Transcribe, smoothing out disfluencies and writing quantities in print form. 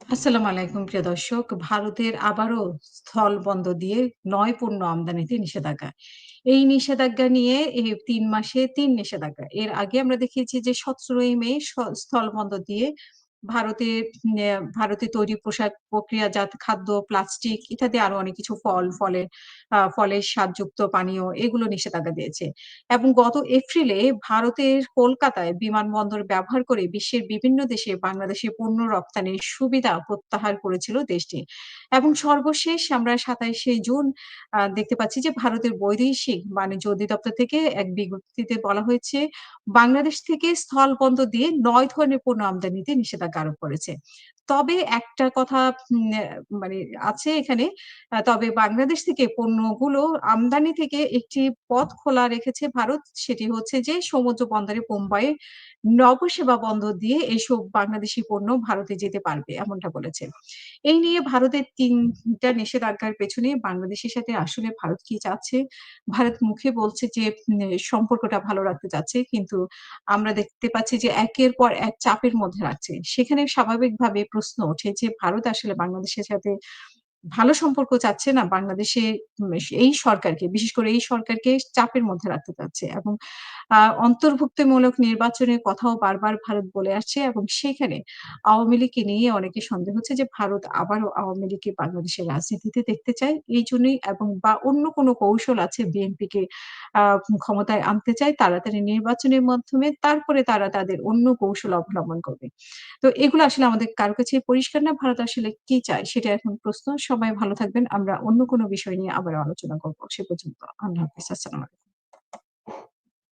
আসসালামু আলাইকুম প্রিয় দর্শক। ভারতের আবারও স্থলবন্দর দিয়ে ৯ পণ্য আমদানিতে নিষেধাজ্ঞা। এই নিষেধাজ্ঞা নিয়ে ৩ মাসে ৩ নিষেধাজ্ঞা। এর আগে আমরা দেখিয়েছি যে ১৭ই মে স্থলবন্দর দিয়ে ভারতে ভারতে তৈরি পোশাক, প্রক্রিয়াজাত খাদ্য, প্লাস্টিক ইত্যাদি আরো অনেক কিছু ফলের স্বাদযুক্ত পানীয় এগুলো নিষেধাজ্ঞা দিয়েছে। এবং গত এপ্রিলে ভারতের কলকাতায় বিমানবন্দর ব্যবহার করে বিশ্বের বিভিন্ন দেশে বাংলাদেশে পণ্য রপ্তানির সুবিধা প্রত্যাহার করেছিল দেশটি। এবং সর্বশেষ আমরা ২৭শে জুন দেখতে পাচ্ছি যে ভারতের বৈদেশিক বাণিজ্য অধিদপ্তর থেকে এক বিজ্ঞপ্তিতে বলা হয়েছে, বাংলাদেশ থেকে স্থলবন্দর দিয়ে ৯ ধরনের পণ্য আমদানিতে নিষেধাজ্ঞা আরোপ করেছে। তবে একটা কথা উম অ্যা মানে আছে এখানে, তবে বাংলাদেশ থেকে পণ্যগুলো আমদানি থেকে একটি পথ খোলা রেখেছে ভারত। সেটি হচ্ছে যে সমুদ্র বন্দরে বোম্বাই নবসেবা বন্দর দিয়ে এসব বাংলাদেশি পণ্য ভারতে যেতে পারবে, এমনটা বলেছে। এই নিয়ে ভারতের ৩ টা নিষেধাজ্ঞার পেছনে বাংলাদেশের সাথে আসলে ভারত কি চাচ্ছে? ভারত মুখে বলছে যে সম্পর্কটা ভালো রাখতে চাচ্ছে। কিন্তু আমরা দেখতে পাচ্ছি যে একের পর এক চাপের মধ্যে রাখছে। সেখানে স্বাভাবিকভাবে প্রশ্ন ওঠে যে ভারত আসলে বাংলাদেশের সাথে ভালো সম্পর্ক চাচ্ছে না, বাংলাদেশে এই সরকারকে, বিশেষ করে এই সরকারকে চাপের মধ্যে রাখতে চাচ্ছে এবং অন্তর্ভুক্তিমূলক নির্বাচনের কথাও বারবার ভারত বলে আসছে এবং সেখানে আওয়ামী লীগকে নিয়ে অনেকের সন্দেহ হচ্ছে যে ভারত আবারও আওয়ামী লীগকে বাংলাদেশের রাজনীতিতে দেখতে চায়। এইজন্যই এবং বা অন্য কোনো কৌশল আছে, বিএনপিকে আ ক্ষমতায় আনতে চায় তাড়াতাড়ি নির্বাচনের মাধ্যমে, তারপরে তারা তাদের অন্য কৌশল অবলম্বন করবে। তো এগুলো আসলে আমাদের কারো কাছেই পরিষ্কার না। ভারত আসলে কি চায় সেটা এখন প্রশ্ন। সবাই ভালো থাকবেন। আমরা অন্য কোনো বিষয় নিয়ে আবারও আলোচনা করব। সে পর্যন্ত আল্লাহ হাফেজ। আসসালামু আলাইকুম।